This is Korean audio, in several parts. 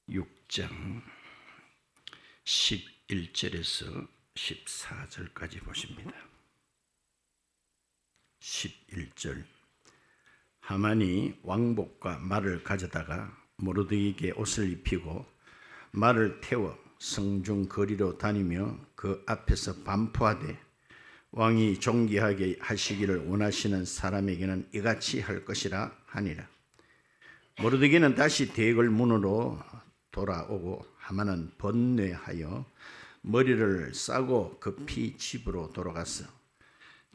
6장 11절에서 14절까지 보십니다. 11절 하만이 왕복과 말을 가져다가 모르드게에게 옷을 입히고 말을 태워 성중 거리로 다니며 그 앞에서 반포하되 왕이 존귀하게 하시기를 원하시는 사람에게는 이같이 할 것이라 하니라. 모르드게는 다시 대궐 문으로 돌아오고 하만은 번뇌하여 머리를 싸고 급히 집으로 돌아갔어.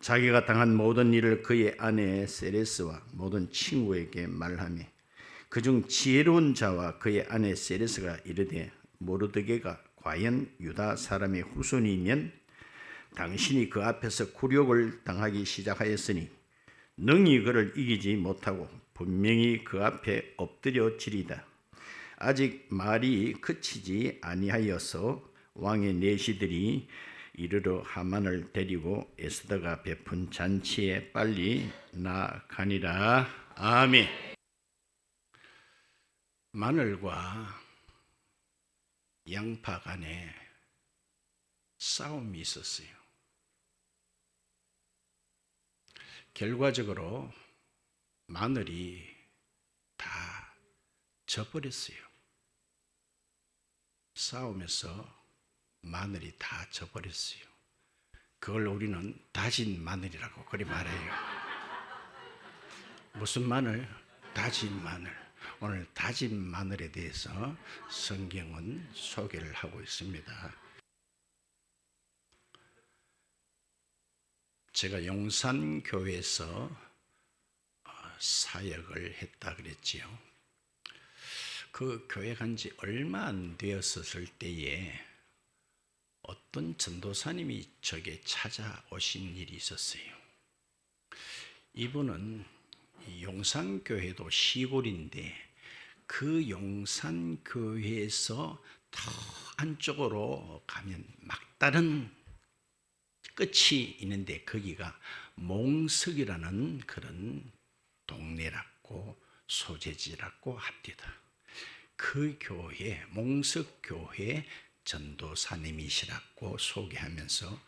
자기가 당한 모든 일을 그의 아내 세레스와 모든 친구에게 말하며 그중 지혜로운 자와 그의 아내 세레스가 이르되 모르드게가 과연 유다 사람의 후손이면 당신이 그 앞에서 굴욕을 당하기 시작하였으니 능히 그를 이기지 못하고 분명히 그 앞에 엎드려지리다. 아직 말이 그치지 아니하여서 왕의 내시들이 이르러 하만을 데리고 에스더가 베푼 잔치에 빨리 나가니라. 아멘. 마늘과 양파 간에 싸움이 있었어요. 결과적으로 마늘이 다 져버렸어요. 싸움에서 마늘이 다 져버렸어요. 그걸 우리는 다진 마늘이라고 그리 말해요. 무슨 마늘? 다진 마늘. 오늘 다진 마늘에 대해서 성경은 소개를 하고 있습니다. 제가 용산교회에서 사역을 했다 그랬지요. 그 교회 간 지 얼마 안 되었을 때에 어떤 전도사님이 저에게 찾아오신 일이 있었어요. 이분은 용산교회도 시골인데 그 용산교회에서 더 안쪽으로 가면 막다른 끝이 있는데 거기가 몽석이라는 그런 동네라고 소재지라고 합니다. 그 교회, 몽석교회 전도사님이시라고 소개하면서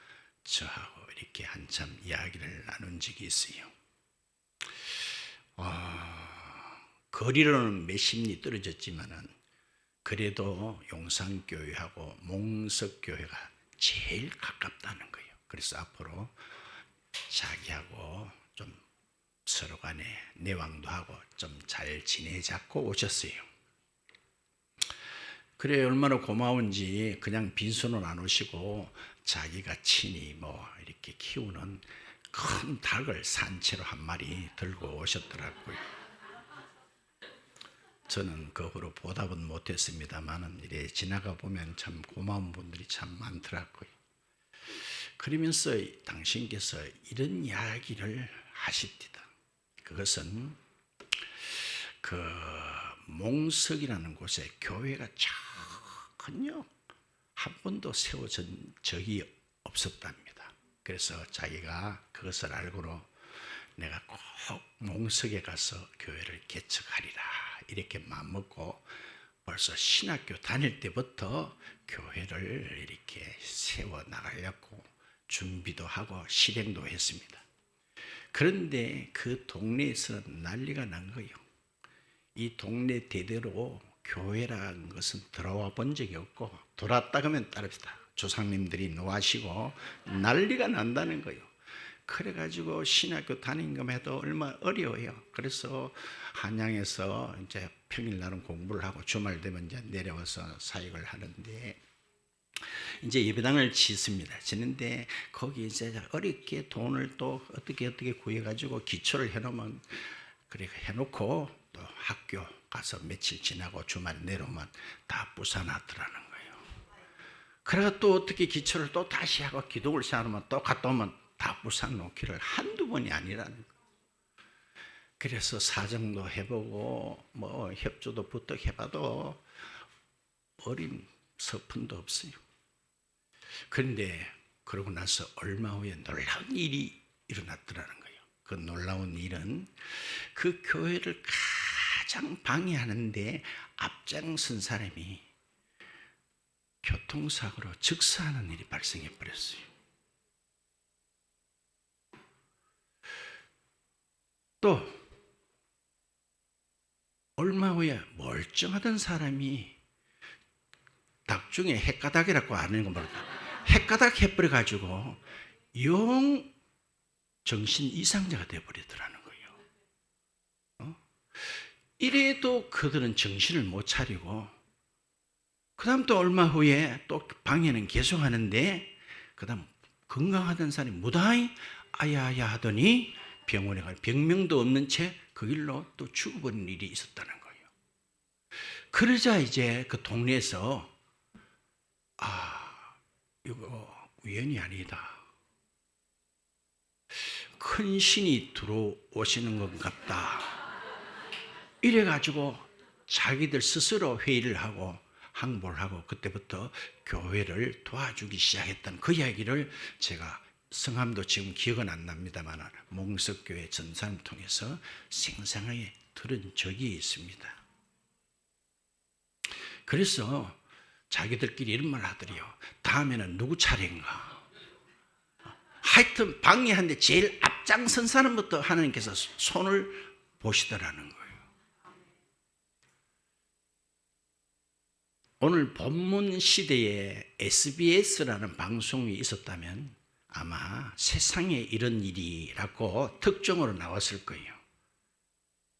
저하고 이렇게 한참 이야기를 나눈 적이 있어요. 거리로는 몇십 리 떨어졌지만은 그래도 용산교회하고 몽석교회가 제일 가깝다는 거예요. 그래서 앞으로 자기하고 좀 서로 간에 내왕도 하고 좀 잘 지내자고 오셨어요. 그래 얼마나 고마운지 그냥 빈손은 안 오시고 자기가 친히 뭐 이렇게 키우는 큰 닭을 산채로 한 마리 들고 오셨더라고요. 저는 그 후로 보답은 못했습니다만은 이래 지나가 보면 참 고마운 분들이 참 많더라고요. 그러면서 당신께서 이런 이야기를 하십니다. 그것은 그 몽석이라는 곳에 교회가 전혀 한 번도 세워진 적이 없었답니다. 그래서 자기가 그것을 알고로 내가 꼭 몽석에 가서 교회를 개척하리라 이렇게 마음먹고 벌써 신학교 다닐 때부터 교회를 이렇게 세워나가려고 준비도 하고 실행도 했습니다. 그런데 그 동네에서 난리가 난 거예요. 이 동네 대대로 교회라는 것은 들어와 본 적이 없고 돌았다 그러면 따릅니다. 조상님들이 노하시고 난리가 난다는 거예요. 그래가지고 신학교 다닌 것에도 얼마나 어려워요. 그래서 한양에서 이제 평일날은 공부를 하고 주말 되면 이제 내려와서 사역을 하는데 이제 예배당을 짓습니다. 짓는데 거기 이제 어렵게 돈을 또 어떻게 구해가지고 기초를 해놓으면 그래 해놓고 또 학교 가서 며칠 지나고 주말에 내려오면 다 부산하더라는 거예요. 그래서 또 어떻게 기초를 또 다시 하고 기독을 시작하면 또 갔다 오면 다 부산 놓기를 한두 번이 아니라는 거예요. 그래서 사정도 해보고 뭐 협조도 부탁 해봐도 어린 서푼도 없어요. 그런데 그러고 나서 얼마 후에 놀라운 일이 일어났더라는 거예요. 그 놀라운 일은 그 교회를 가장 방해하는데 앞장선 사람이 교통사고로 즉사하는 일이 발생해 버렸어요. 또 얼마 후에 멀쩡하던 사람이 닭중에 헷가닥이라고 아는 거 모르다 헷가닥 해버려가지고 영 정신 이상자가 되어버리더라는 거예요. 이래도 그들은 정신을 못 차리고 그 다음 또 얼마 후에 또 방해는 계속하는데 그 다음 건강하던 사람이 무다히 아야아야 하더니 병원에 갈 병명도 없는 채 그 일로 또 죽어버린 일이 있었다는 거예요. 그러자 이제 그 동네에서 이거 우연이 아니다. 큰 신이 들어오시는 것 같다. 이래가지고 자기들 스스로 회의를 하고 항복을 하고 그때부터 교회를 도와주기 시작했던 그 이야기를 제가 성함도 지금 기억은 안 납니다만 몽석교회 전사를 통해서 생생하게 들은 적이 있습니다. 그래서 자기들끼리 이런 말 하더래요. 다음에는 누구 차례인가? 하여튼 방해하는데 제일 앞장선 사람부터 하나님께서 손을 보시더라는 거예요. 오늘 본문 시대에 SBS라는 방송이 있었다면 아마 세상에 이런 일이라고 특종으로 나왔을 거예요.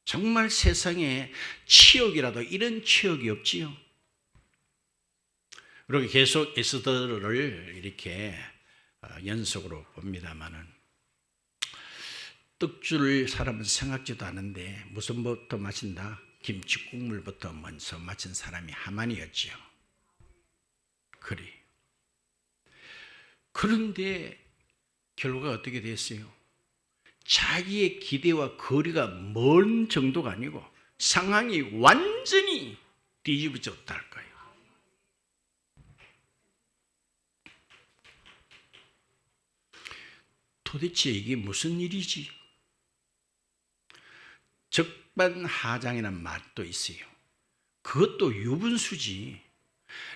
정말 세상에 치욕이라도 이런 치욕이 없지요. 그리고 계속 에스더를 이렇게 연속으로 봅니다마는 떡줄 사람은 생각지도 않은데 무슨 것부터 마신다? 김치국물부터 먼저 마신 사람이 하만이었지요. 그런데 결과가 어떻게 됐어요? 자기의 기대와 거리가 먼 정도가 아니고 상황이 완전히 뒤집어졌다 할 거예요. 도대체 이게 무슨 일이지? 적반하장이라는 말도 있어요. 그것도 유분수지.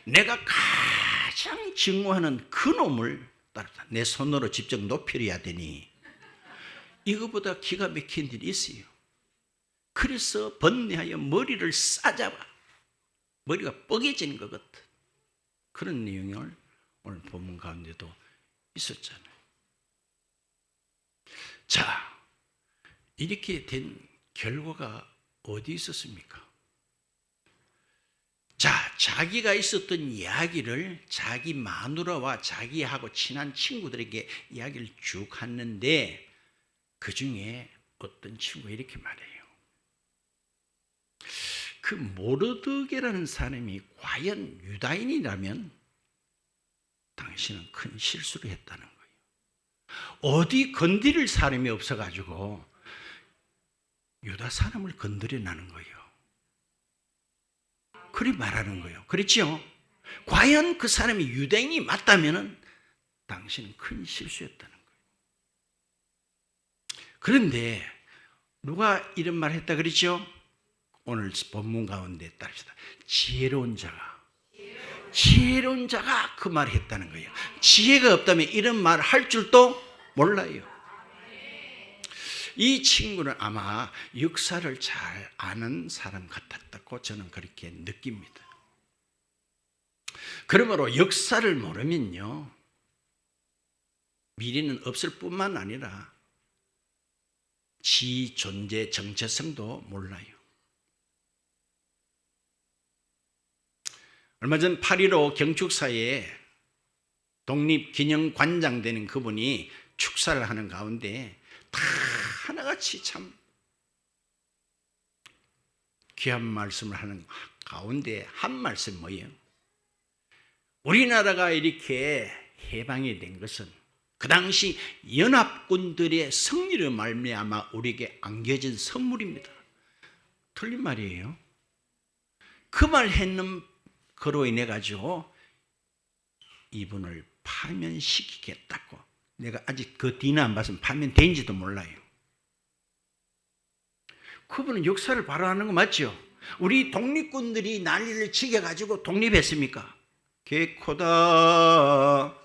내가 가장 증오하는 그 놈을 따르다 내 손으로 직접 높여야 되니 이거보다 기가 막힌 일이 있어요. 그래서 번뇌하여 머리를 싸잡아 머리가 뻐개지는 것 같은 그런 내용을 오늘 본문 가운데도 있었잖아요. 자, 이렇게 된 결과가 어디 있었습니까? 자, 자기가 있었던 이야기를 자기 마누라와 자기하고 친한 친구들에게 이야기를 쭉 했는데 그 중에 어떤 친구가 이렇게 말해요. 그 모르드게라는 사람이 과연 유다인이라면 당신은 큰 실수를 했다는 거예요. 어디 건드릴 사람이 없어가지고 유다 사람을 건드려나는 거예요. 그리 말하는 거예요. 그렇죠? 과연 그 사람이 유대인이 맞다면 당신은 큰 실수였다는 거예요. 그런데 누가 이런 말 했다 그러죠? 오늘 본문 가운데 따릅시다. 지혜로운 자가 그 말을 했다는 거예요. 지혜가 없다면 이런 말을 할 줄도 몰라요. 이 친구는 아마 역사를 잘 아는 사람 같았다고 저는 그렇게 느낍니다. 그러므로 역사를 모르면요, 미래는 없을 뿐만 아니라 지 존재 정체성도 몰라요. 얼마 전 8.15 경축사에 독립기념관장 되는 그분이 축사를 하는 가운데 다 하나같이 참 귀한 말씀을 하는 가운데 한 말씀 뭐예요? 우리나라가 이렇게 해방이 된 것은 그 당시 연합군들의 승리로 말미암아 우리에게 안겨진 선물입니다. 틀린 말이에요. 그 말 했는 그로 인해 가지고 이분을 파면시키겠다고. 내가 아직 그 뒤는 안 봤으면 파면된지도 몰라요. 그분은 역사를 바로 하는 거 맞죠? 우리 독립군들이 난리를 치게 가지고 독립했습니까? 개코다.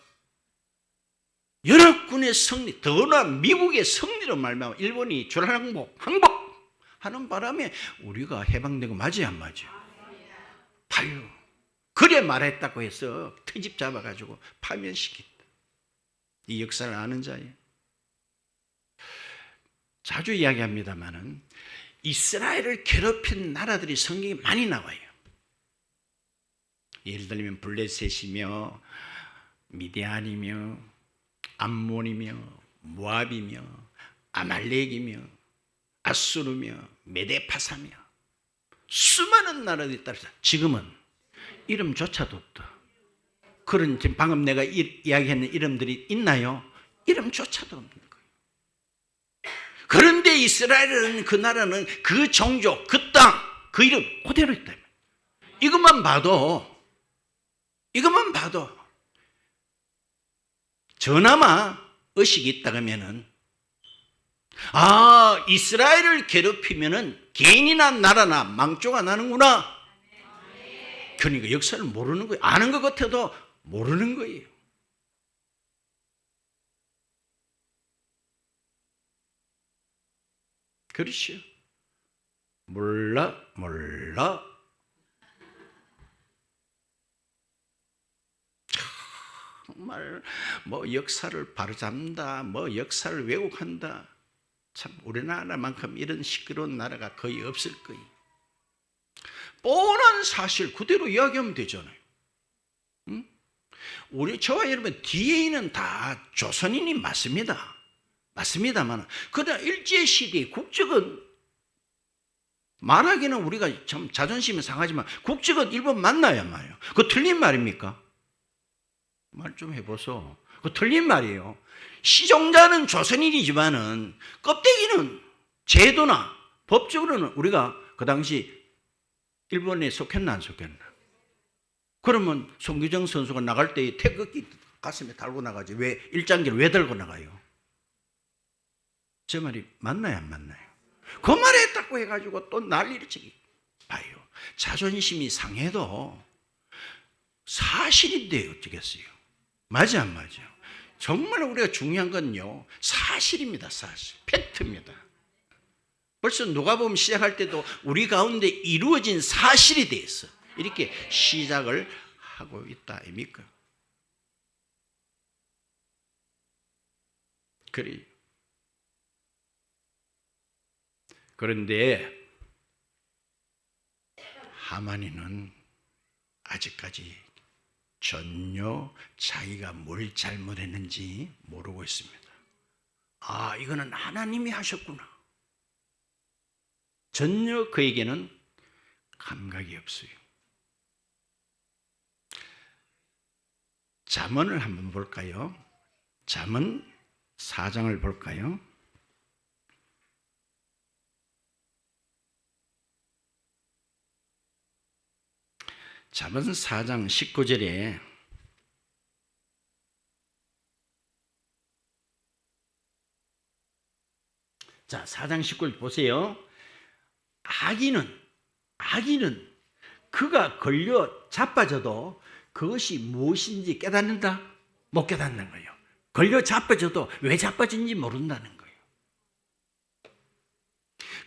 여러 군의 승리, 더구나 미국의 승리로 말미암아 일본이 항복하는 바람에 우리가 해방된 거 맞아요, 안 맞아요? 봐요. 그래 말했다고 해서 트집 잡아가지고 파면시켰다. 이 역사를 아는 자예요. 자주 이야기합니다마는 이스라엘을 괴롭힌 나라들이 성경에 많이 나와요. 예를 들면 블레셋이며 미디안이며 암몬이며 모압이며 아말렉이며 아수르며 메데파사며 수많은 나라들이 따라서 지금은 이름조차도 없다. 그런 지금 방금 내가 이야기했는 이름들이 있나요? 이름조차도 없는 거예요. 그런데 이스라엘은 그 나라는 그 종족, 그 땅, 그 이름 그대로 있다. 이것만 봐도 저나마 의식이 있다 그러면은 이스라엘을 괴롭히면은 개인이나 나라나 망조가 나는구나. 그러니까 역사를 모르는 거예요. 아는 것 같아도 모르는 거예요. 그렇죠. 몰라. 정말 뭐 역사를 바로잡는다, 뭐 역사를 왜곡한다. 참 우리나라만큼 이런 시끄러운 나라가 거의 없을 거예요. 뻔한 사실 그대로 이야기하면 되잖아요. 응? 저와 여러분 뒤에는 다 조선인이 맞습니다만 그러나 일제시대의 국적은 말하기는 우리가 참 자존심이 상하지만 국적은 일본 맞나요, 안 맞아요? 그거 틀린 말입니까? 말 좀 해보소. 그거 틀린 말이에요. 시종자는 조선인이지만은 껍데기는 제도나 법적으로는 우리가 그 당시 일본에 속했나 안 속했나? 그러면 송규정 선수가 나갈 때 태극기 가슴에 달고 나가지 왜 일장기를 왜 들고 나가요? 제 말이 맞나요, 안 맞나요? 그 말에 했다고 해가지고 또 난리를 치기 봐요. 자존심이 상해도 사실인데 어쩌겠어요? 맞아, 안 맞아? 정말 우리가 중요한 건요, 사실입니다. 사실, 팩트입니다. 벌써 누가복음 시작할 때도 우리 가운데 이루어진 사실에 대해서 이렇게 시작을 하고 있다 아닙니까? 그래요. 그런데 하만이는 아직까지 전혀 자기가 뭘 잘못했는지 모르고 있습니다. 이거는 하나님이 하셨구나. 전혀 그에게는 감각이 없어요. 잠언을 한번 볼까요? 잠언 4장을 볼까요? 잠언 4장 19절에 자, 4장 19절 보세요. 악인은 그가 걸려 자빠져도 그것이 무엇인지 깨닫는다? 못 깨닫는 거예요. 걸려 자빠져도 왜 자빠진지 모른다는 거예요.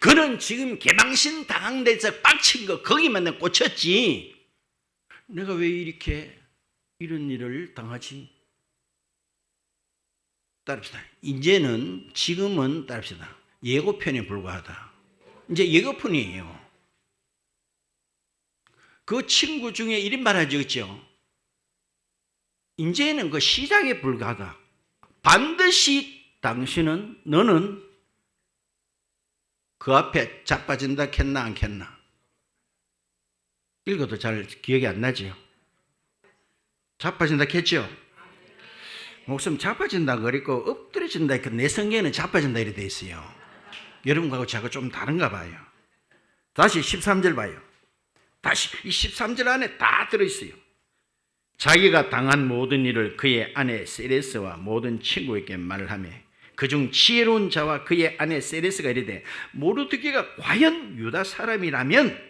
그는 지금 개망신 당한 데서 빡친 거 거기만 꽂혔지 내가 왜 이렇게 이런 일을 당하지? 따릅시다. 지금은 따릅시다. 예고편에 불과하다. 이제 예고편이에요. 그 친구 중에 이런 말 하죠, 그렇죠? 이제는 그 시작에 불과하다. 반드시 너는 그 앞에 자빠진다 켰나 안 켰나? 읽어도 잘 기억이 안 나죠? 자빠진다 켰죠? 목숨 자빠진다 그랬고 엎드려진다. 내 성경에는 자빠진다 이렇게 돼 있어요. 여러분하고 저하고 좀 다른가 봐요. 다시 13절 봐요. 다시 이 13절 안에 다 들어있어요. 자기가 당한 모든 일을 그의 아내 세레스와 모든 친구에게 말하며 그중 지혜로운 자와 그의 아내 세레스가 이르되 모르드게가 과연 유다 사람이라면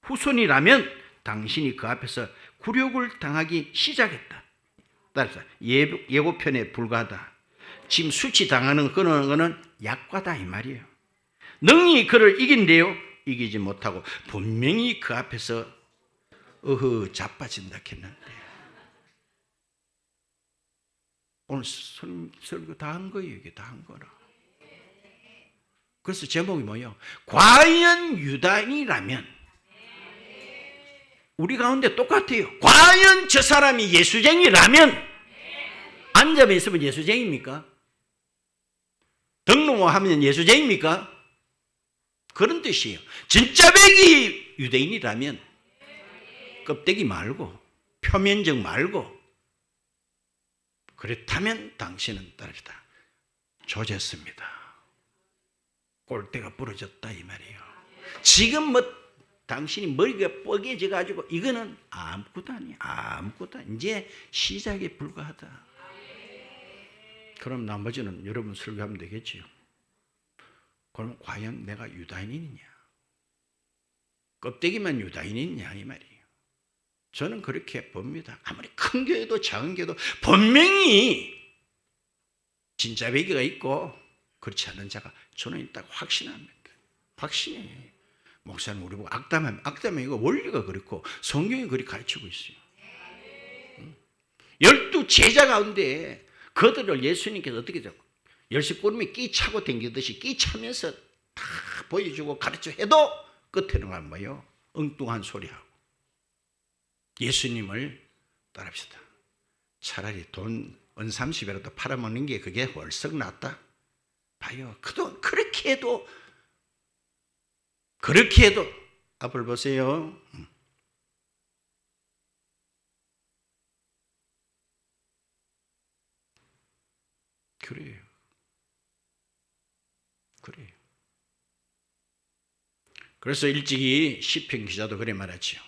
후손이라면 당신이 그 앞에서 굴욕을 당하기 시작했다. 따라서 예고편에 불과하다. 지금 수치당하는 거는 약과다 이 말이에요. 능히 그를 이긴대요. 이기지 못하고 분명히 그 앞에서 자빠진다 했는데 오늘 설교 다 한 거예요. 이게 다 한 거라. 그래서 제목이 뭐예요? 과연 유다인이라면 우리 가운데 똑같아요. 과연 저 사람이 예수쟁이라면 앉아만 있으면 예수쟁입니까? 등록하면 예수쟁입니까? 그런 뜻이에요. 진짜 백이 유대인이라면 껍데기 말고 표면적 말고 그렇다면 당신은 따르다 조졌습니다. 꼴대가 부러졌다 이 말이에요. 지금 당신이 머리가 뻐개져 가지고 이거는 아무것도 아니야. 아무것도 아니야. 이제 시작에 불과하다. 그럼 나머지는 여러분 설교하면 되겠지요. 그럼 과연 내가 유다인이냐? 껍데기만 유다인이냐 이 말이에요. 저는 그렇게 봅니다. 아무리 큰 교회도 작은 교회도 분명히 진짜 배기가 있고 그렇지 않은 자가 저는 있다고 확신합니다. 확신해요. 목사님 우리 보고 악담하면 이거 원리가 그렇고 성경이 그렇게 가르치고 있어요. 12 제자 가운데 그들을 예수님께서 어떻게 잡고 열쇠고름에 끼 차고 댕기듯이 끼 차면서 다 보여주고 가르쳐 해도 끝에는 뭐예요? 엉뚱한 소리하고 예수님을 따릅시다. 차라리 돈 은 30이라도 팔아먹는 게 그게 훨씬 낫다. 봐요. 그동안 그렇게 해도 앞을 보세요. 그래요. 그래서 일찍이 시편 기자도 그래 말하죠.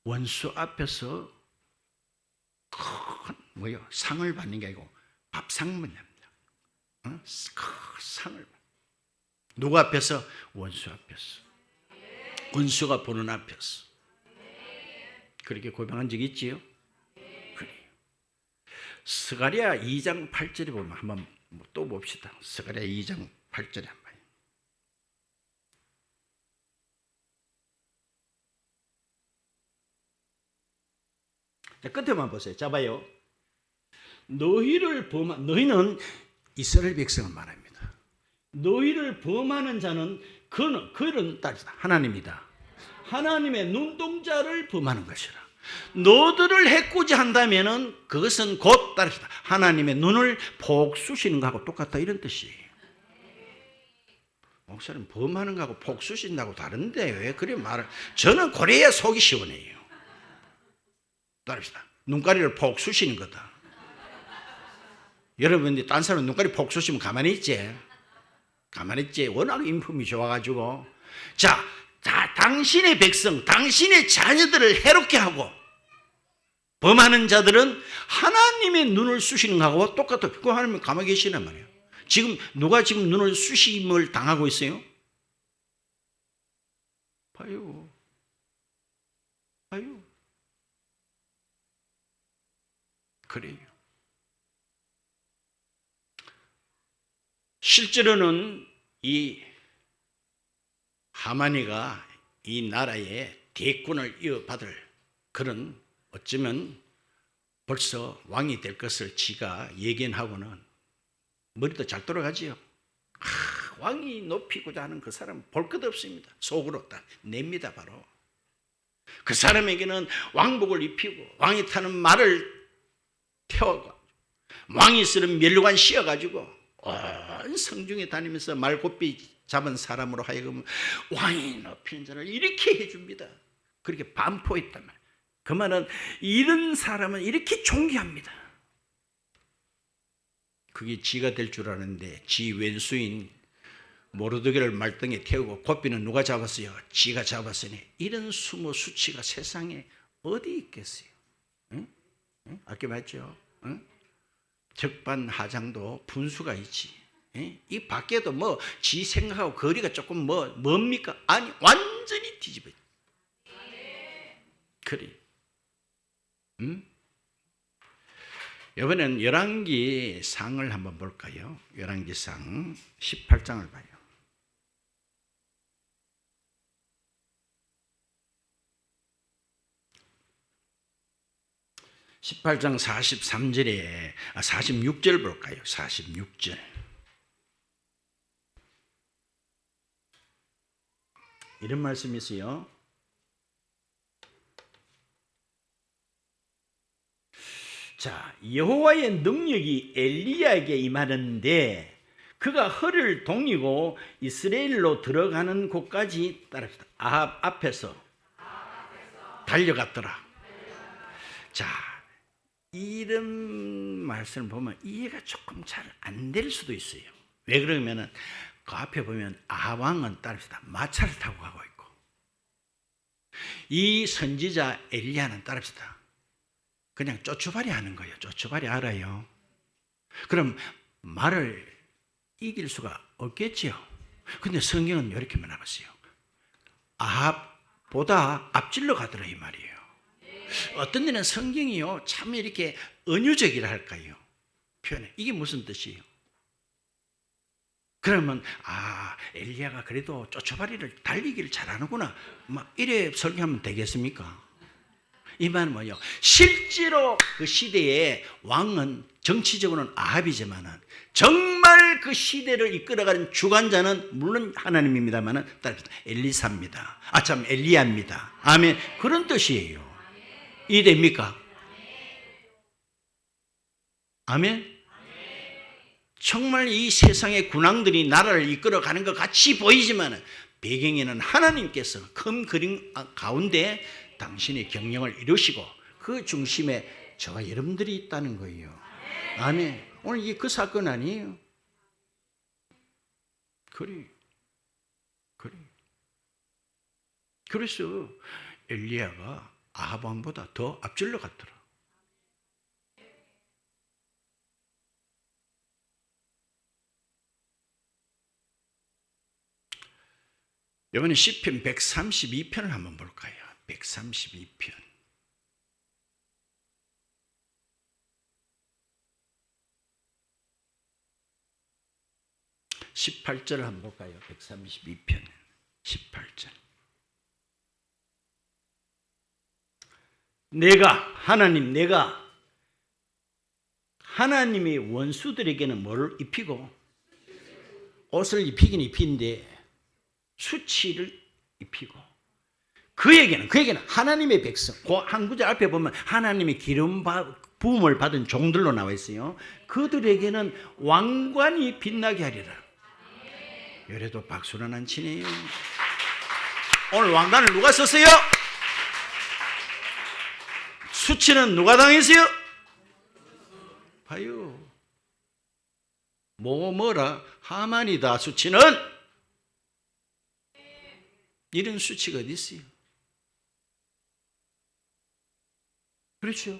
원수 앞에서 큰 상을 받는 게 아니고 밥상문입니다. 큰 상을 누구 앞에서? 원수 앞에서. 원수가 보는 앞에서. 그렇게 고백한 적이 있지요? 그래요. 스가랴 2장 8절에 보면 한번 또 봅시다. 스가랴 2장 8절에 한번. 자, 끝에만 보세요. 잡아요. 너희는 이스라엘 백성을 말합니다. 너희를 범하는 자는 그는 하나님이다. 하나님의 눈동자를 범하는 것이라. 너들을 해코지 한다면은 그것은 곧 따르시다. 하나님의 눈을 복수시는 것하고 똑같다 이런 뜻이에요. 목사님 범하는 것하고 복수신다고 다른데 왜 그래 말을? 저는 그래야 속이 시원해요. 따릅시다. 눈가리를 폭 쑤시는 거다. 여러분이 딴 사람 눈가리 폭 쑤시면 가만히 있지? 가만히 있지? 워낙 인품이 좋아가지고. 자, 당신의 백성, 당신의 자녀들을 해롭게 하고 범하는 자들은 하나님의 눈을 쑤시는 거하고 똑같아. 그 하나님 가만히 계시란 말이에요. 누가 지금 눈을 쑤심을 당하고 있어요? 봐요. 그래요. 실제로는 이 하만이가 이 나라의 대권을 이어받을 그런 어쩌면 벌써 왕이 될 것을 지가 예견하고는 머리도 잘 돌아가지요. 왕이 높이고자 하는 그 사람은 볼 것 없습니다. 속으로 딱 냅니다. 바로 그 사람에게는 왕복을 입히고 왕이 타는 말을 태워가 왕이 쓰는 멸관 씌워가지고 온 성중에 다니면서 말고삐 잡은 사람으로 하여금 왕이 높이는 자를 이렇게 해줍니다. 그렇게 반포했단 말이에요. 그 말은 이런 사람은 이렇게 존귀합니다. 그게 지가 될 줄 아는데 지 왼수인 모르드게를 말등에 태우고 고삐는 누가 잡았어요? 지가 잡았으니 이런 수모 수치가 세상에 어디 있겠어요? 응? 아까 맞죠? 응? 적반하장도 분수가 있지. 예? 이 밖에도 뭐 지 생각하고 거리가 조금 뭡니까? 아니 완전히 뒤집어. 그래. 이번엔 열왕기상을 한번 볼까요? 열왕기상 18장을 봐요. 18장 43절에 46절 볼까요? 46절. 이런 말씀이 있어요. 자, 여호와의 능력이 엘리야에게 임하는데 그가 허리를 동이고 이스라엘로 들어가는 곳까지 따릅시다. 아합 앞에서 달려갔더라. 자, 이런 말씀을 보면 이해가 조금 잘 안 될 수도 있어요. 왜 그러면은 그 앞에 보면 아합 왕은 따릅시다. 마차를 타고 가고 있고 이 선지자 엘리야는 따릅시다. 그냥 쪼추발이 하는 거예요. 쪼추발이 알아요. 그럼 말을 이길 수가 없겠지요. 근데 성경은 이렇게만 나왔어요. 아합보다 앞질러 가더라 이 말이에요. 어떤 데는 성경이요 참 이렇게 은유적이라 할까요? 표현해. 이게 무슨 뜻이에요? 그러면 엘리야가 그래도 쪼추바리를 달리기를 잘하는구나 막 이래 설교하면 되겠습니까? 이 말은 뭐예요? 실제로 그 시대의 왕은 정치적으로는 아합이지만은 정말 그 시대를 이끌어가는 주관자는 물론 하나님입니다만은 엘리사입니다. 참 엘리야입니다. 아멘. 그런 뜻이에요. 이해됩니까? 아멘. 정말 이 세상의 군왕들이 나라를 이끌어가는 것 같이 보이지만 배경에는 하나님께서 큰 그림 가운데 당신의 경영을 이루시고 그 중심에 저와 여러분들이 있다는 거예요. 아멘. 오늘 이게 그 사건 아니에요? 그래. 그래서 엘리야가 아합 왕보다 더 앞질러 갔더라. 이번에 시편 132편을 한번 볼까요? 132편. (18절을) 한번 볼까요? 132편 18절. 내가 하나님의 원수들에게는 뭐를 입히고 옷을 입히긴 입힌데 수치를 입히고 그에게는 하나님의 백성, 그 한 구절 앞에 보면 하나님의 기름 부음을 받은 종들로 나와 있어요. 그들에게는 왕관이 빛나게 하리라. 요래도 박수는 안 치네요. 오늘 왕관을 누가 썼어요? 수치는 누가 당했어요? 봐요. 뭐라? 하만이다. 수치는 이런 수치가 어디 있어요? 그렇죠.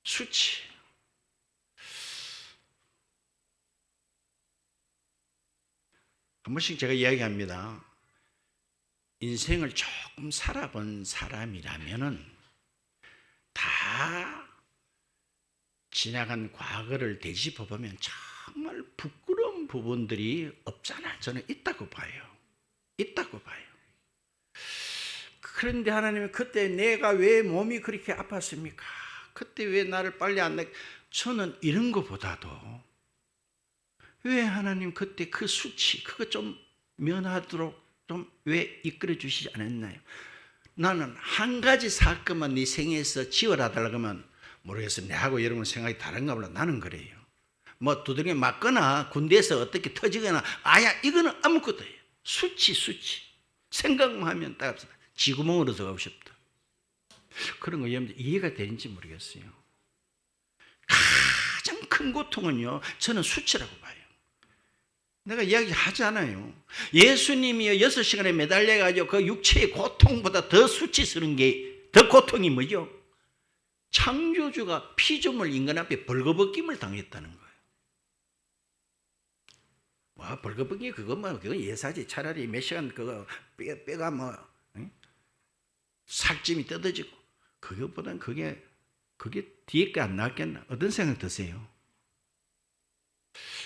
수치. 한 번씩 제가 이야기합니다. 인생을 조금 살아본 사람이라면은 다 지나간 과거를 되짚어 보면 정말 부끄러운 부분들이 없잖아. 저는 있다고 봐요. 그런데 하나님은 그때 내가 왜 몸이 그렇게 아팠습니까? 그때 왜 나를 빨리 안 내? 저는 이런 것보다도 왜 하나님 그때 그 수치 그거 좀 면하도록 좀 왜 이끌어 주시지 않았나요? 나는 한 가지 사건만 네 생애에서 지워라 달라고 하면 모르겠어요. 내하고 여러분 생각이 다른가 몰라. 나는 그래요. 뭐 두드려 맞거나 군대에서 어떻게 터지거나 이거는 아무것도 해요. 수치 생각만 하면 따갑시다. 지구멍으로 들어가고 싶다. 그런 거 여러분들 이해가 되는지 모르겠어요. 가장 큰 고통은요 저는 수치라고 봐요. 내가 이야기하잖아요. 예수님이요 6시간에 매달려가지고 그 육체의 고통보다 더 수치스러운 게 더 고통이 뭐죠? 창조 포도주가 피조물 인간 앞에 벌거벗김을 당했다는 거예요. 와, 벌거벗기 그것만 그건 예사지. 차라리 몇 시간 그거 뼈가 뭐 살찜이 뜯어지고 그것보단 그게 뒤에 게 안 나왔겠나? 어떤 생각 드세요?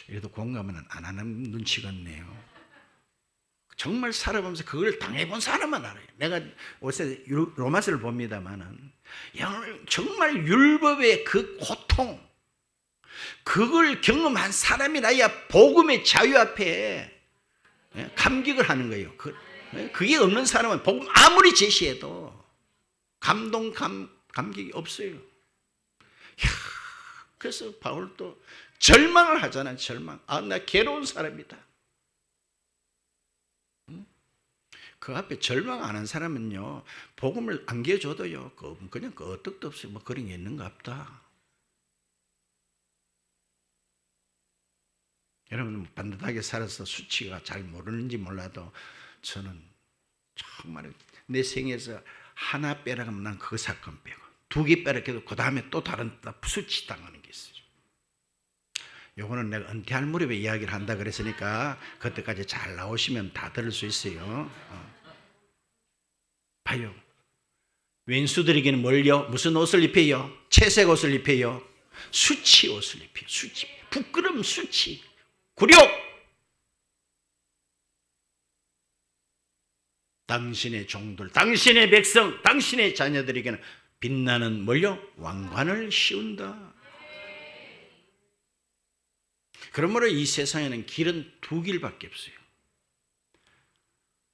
그래도 공감은 안 하는 눈치겠네요. 정말 살아보면서 그걸 당해본 사람만 알아요. 내가 요새 로마서를 봅니다만은 정말 율법의 그 고통, 그걸 경험한 사람이라야 복음의 자유 앞에 감격을 하는 거예요. 그게 없는 사람은 복음 아무리 제시해도 감격이 없어요. 그래서 바울도 절망을 하잖아요. 절망. 나 괴로운 사람이다. 그 앞에 절망 안 한 사람은요, 복음을 안겨줘도요, 그냥 어떡도 없어요. 뭐 그런 게 있는가 없다. 여러분, 반듯하게 살아서 수치가 잘 모르는지 몰라도 저는 정말 내 생에서 하나 빼라 하면 난 그 사건 빼고, 2개 빼라 해도 그 다음에 또 다른 수치 당하는 게 있어요. 요거는 내가 은퇴할 무렵에 이야기를 한다 그랬으니까 그때까지 잘 나오시면 다 들을 수 있어요. 봐요. 왼수들에게는 뭘요? 무슨 옷을 입혀요? 채색 옷을 입혀요? 수치 옷을 입혀요. 수치, 부끄럼, 수치, 굴욕. 당신의 종들, 당신의 백성, 당신의 자녀들에게는 빛나는 뭘요? 왕관을 씌운다. 그러므로 이 세상에는 길은 2길밖에 없어요.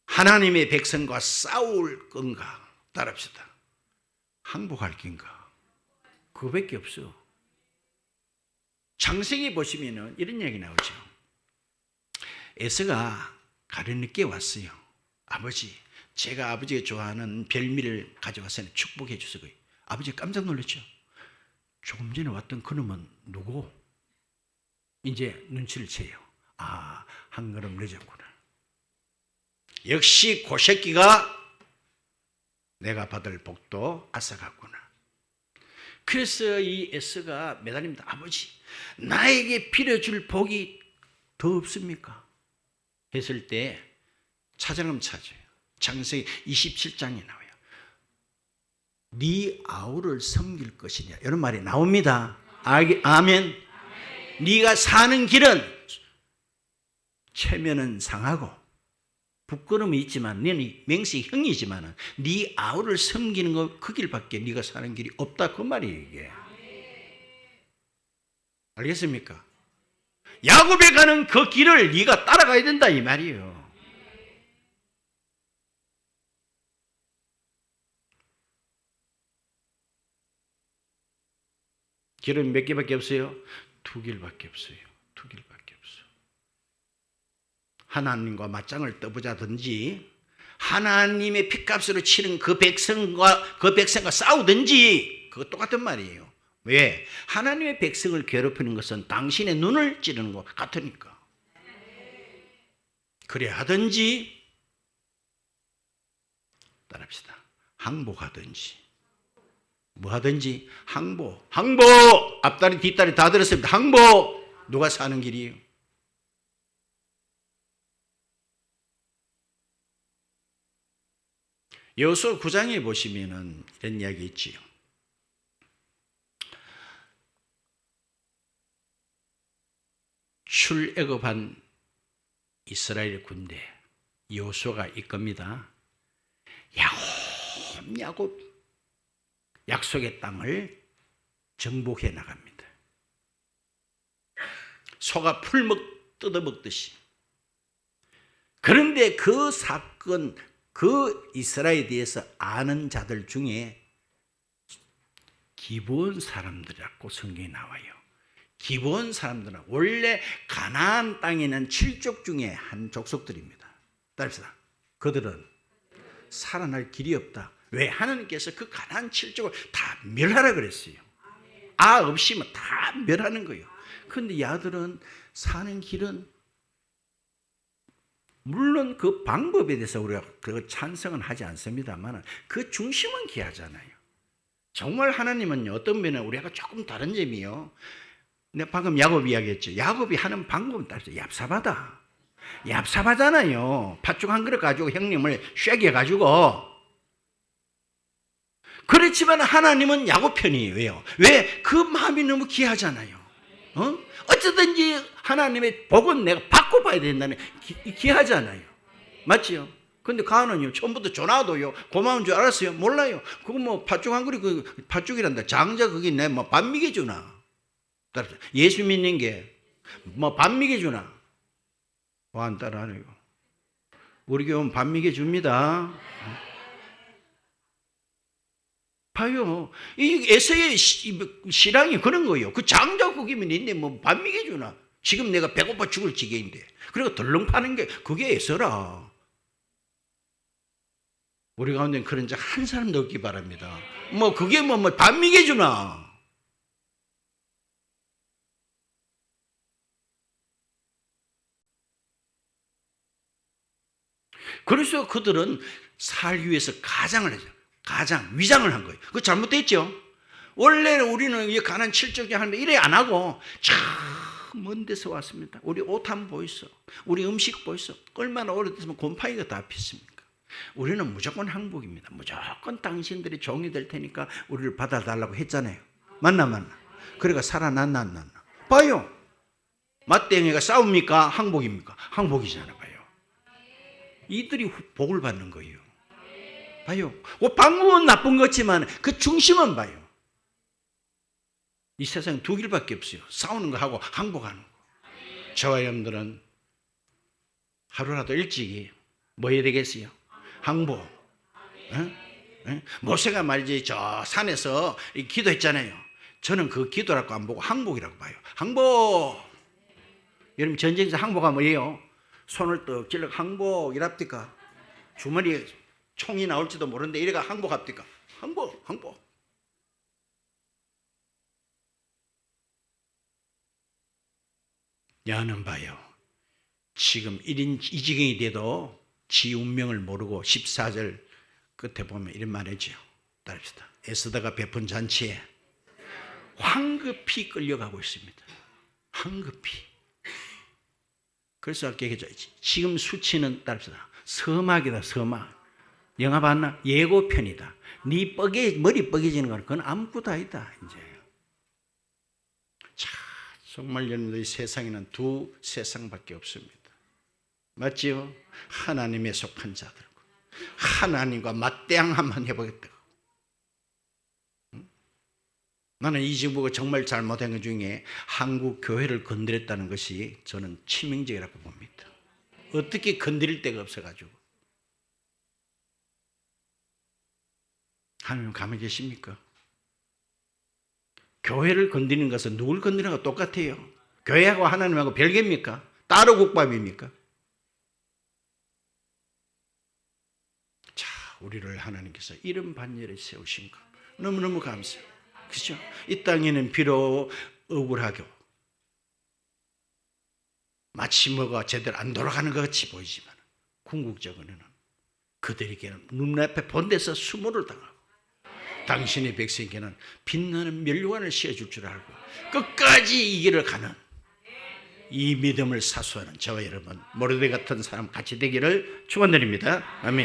하나님의 백성과 싸울 건가? 따라합시다. 항복할 긴가? 그거밖에 없어. 창세기 보시면 이런 얘기 나오죠. 에서가 가르늦게 왔어요. 아버지, 제가 아버지가 좋아하는 별미를 가져와서 축복해 주세요. 아버지가 깜짝 놀랐죠. 조금 전에 왔던 그놈은 누구? 이제 눈치를 채요. 한 걸음 늦었구나. 역시 그 새끼가 내가 받을 복도 앗아갔구나. 그래서 이 에서가 매달립니다. 아버지, 나에게 빌어줄 복이 더 없습니까? 했을 때 찾아가면 찾아요. 창세기 27장에 나와요. 네 아우를 섬길 것이냐, 이런 말이 나옵니다. 아멘. 네가 사는 길은 체면은 상하고 부끄러움이 있지만, 너는 맹세 형이지만 네 아우를 섬기는 거 그 길밖에 네가 사는 길이 없다, 그 말이에요. 이게 알겠습니까? 야곱에 가는 그 길을 네가 따라가야 된다, 이 말이에요. 길은 몇 개밖에 없어요? 2길밖에 없어요. 2길밖에 없어. 하나님과 맞짱을 떠보자든지, 하나님의 핏값으로 치는 그 백성과 싸우든지, 그거 똑같은 말이에요. 왜? 하나님의 백성을 괴롭히는 것은 당신의 눈을 찌르는 것 같으니까. 그래 하든지, 따라합시다. 항복하든지, 뭐 하든지 항복. 앞다리 뒷다리 다 들었습니다. 항복. 누가 사는 길이에요? 여호수아 9장에 보시면은 이런 이야기 있지요. 출애굽한 이스라엘 군대 여호수아가 이끕니다. 야곱 약속의 땅을 정복해 나갑니다. 소가 풀 뜯어먹듯이. 그런데 그 사건, 그 이스라엘에 대해서 아는 자들 중에 기브온 사람들이라고 성경에 나와요. 기브온 사람들은 원래 가나안 땅에 있는 7족 중에 한 족속들입니다. 따라합시다. 그들은 살아날 길이 없다. 왜? 하나님께서 그 가나안 7족을 다 멸하라 그랬어요. 없이면 다 멸하는 거예요. 그런데 야들은 사는 길은, 물론 그 방법에 대해서 우리가 그 찬성은 하지 않습니다만 그 중심은 귀하잖아요. 정말 하나님은요, 어떤 면에 우리가 조금 다른 점이요. 내가 방금 야곱 이야기했죠. 야곱이 하는 방법은 따라서 얍삽하다. 얍삽하잖아요. 팥죽 한 그릇 가지고 형님을 쉐겨가지고. 그렇지만 하나님은 야곱 편이에요. 왜요? 왜? 그 마음이 너무 귀하잖아요. 어쩌든지 하나님의 복은 내가 받고 봐야 된다는 귀하잖아요. 맞지요? 근데 가은은요, 처음부터 전화도요, 고마운 줄 알았어요? 몰라요. 그거 뭐 팥죽 한 그릇, 그 팥죽이란다. 장자 그게 내 뭐 밥 먹여주나? 예수 믿는 게 뭐 밥 먹여주나? 안 따라하네요. 우리 교회는 밥 먹여줍니다. 봐요. 이 에서의 신앙이 그런 거예요. 그 장자 그기면 있네, 뭐 밥 먹여주나? 지금 내가 배고파 죽을 지경인데. 그리고 덜렁 파는 게 그게 에서라. 우리 가운데 그런 적 한 사람도 없기 바랍니다. 뭐 그게 뭐 밥 먹여주나? 그래서 그들은 살기 위해서 가장을 하죠. 위장을 한 거예요. 그거 잘못됐죠? 원래는 우리는 이 가난 7쪽에 하는데 이래 안 하고 저 먼 데서 왔습니다. 우리 옷 한번 보이소. 우리 음식 보이소. 얼마나 오래됐으면 곰팡이가 다 피습니까? 우리는 무조건 항복입니다. 무조건 당신들이 종이 될 테니까 우리를 받아달라고 했잖아요. 맞나? 그러니까 살아났나 안 났나? 봐요. 맞대응이가 싸웁니까? 항복입니까? 항복이잖아요. 봐요. 이들이 복을 받는 거예요. 봐요. 그 방법은 나쁜 거지만 그 중심은 봐요. 이 세상 두 길밖에 없어요. 싸우는 거 하고 항복하는 거. 저와 여러분들은 하루라도 일찍이 뭐 해야 되겠어요? 항복. 모세가 말이지 저 산에서 기도했잖아요. 저는 그 기도라고 안 보고 항복이라고 봐요. 항복. 여러분 전쟁에서 항복하면 뭐예요? 손을 떡 찔러 항복 이랍니까? 주머니에 총이 나올지도 모르는데 이래가 항복합니까? 항복. 야는 봐요. 지금 1인 2지경이 돼도 지 운명을 모르고 14절 끝에 보면 이런 말이죠. 따릅시다. 에스더가 베푼 잔치에 황급히 끌려가고 있습니다. 황급히. 그래서 아까 얘기했죠. 지금 수치는 따릅시다. 서막이다. 서막. 영화 봤나? 예고편이다. 네 머리 뻐개지는 건 그건 아무것도 아니다. 이제. 자, 정말 여러분들이 세상에는 두 세상밖에 없습니다. 맞지요? 하나님에 속한 자들과 하나님과 맞대항 한번 해보겠다고. 나는 이 정부가 정말 잘못한 것 중에 한국 교회를 건드렸다는 것이 저는 치명적이라고 봅니다. 어떻게 건드릴 데가 없어가지고. 하나님 가만히 계십니까? 교회를 건드리는 것은 누굴 건드리는 것과 똑같아요. 교회하고 하나님하고 별개입니까? 따로 국밥입니까? 자, 우리를 하나님께서 이런 반열에 세우신 것 너무너무 감사해요. 그렇죠? 이 땅에는 비록 억울하고 마치 뭐가 제대로 안 돌아가는 것 같이 보이지만 궁극적으로는 그들에게는 눈앞에 본 데서 수모를 당하고 당신의 백성에게는 빛나는 멸류관을 씌워줄 줄 알고 끝까지 이 길을 가는 이 믿음을 사수하는 저와 여러분 모르드가 같은 사람 같이 되기를 축원드립니다. 아멘.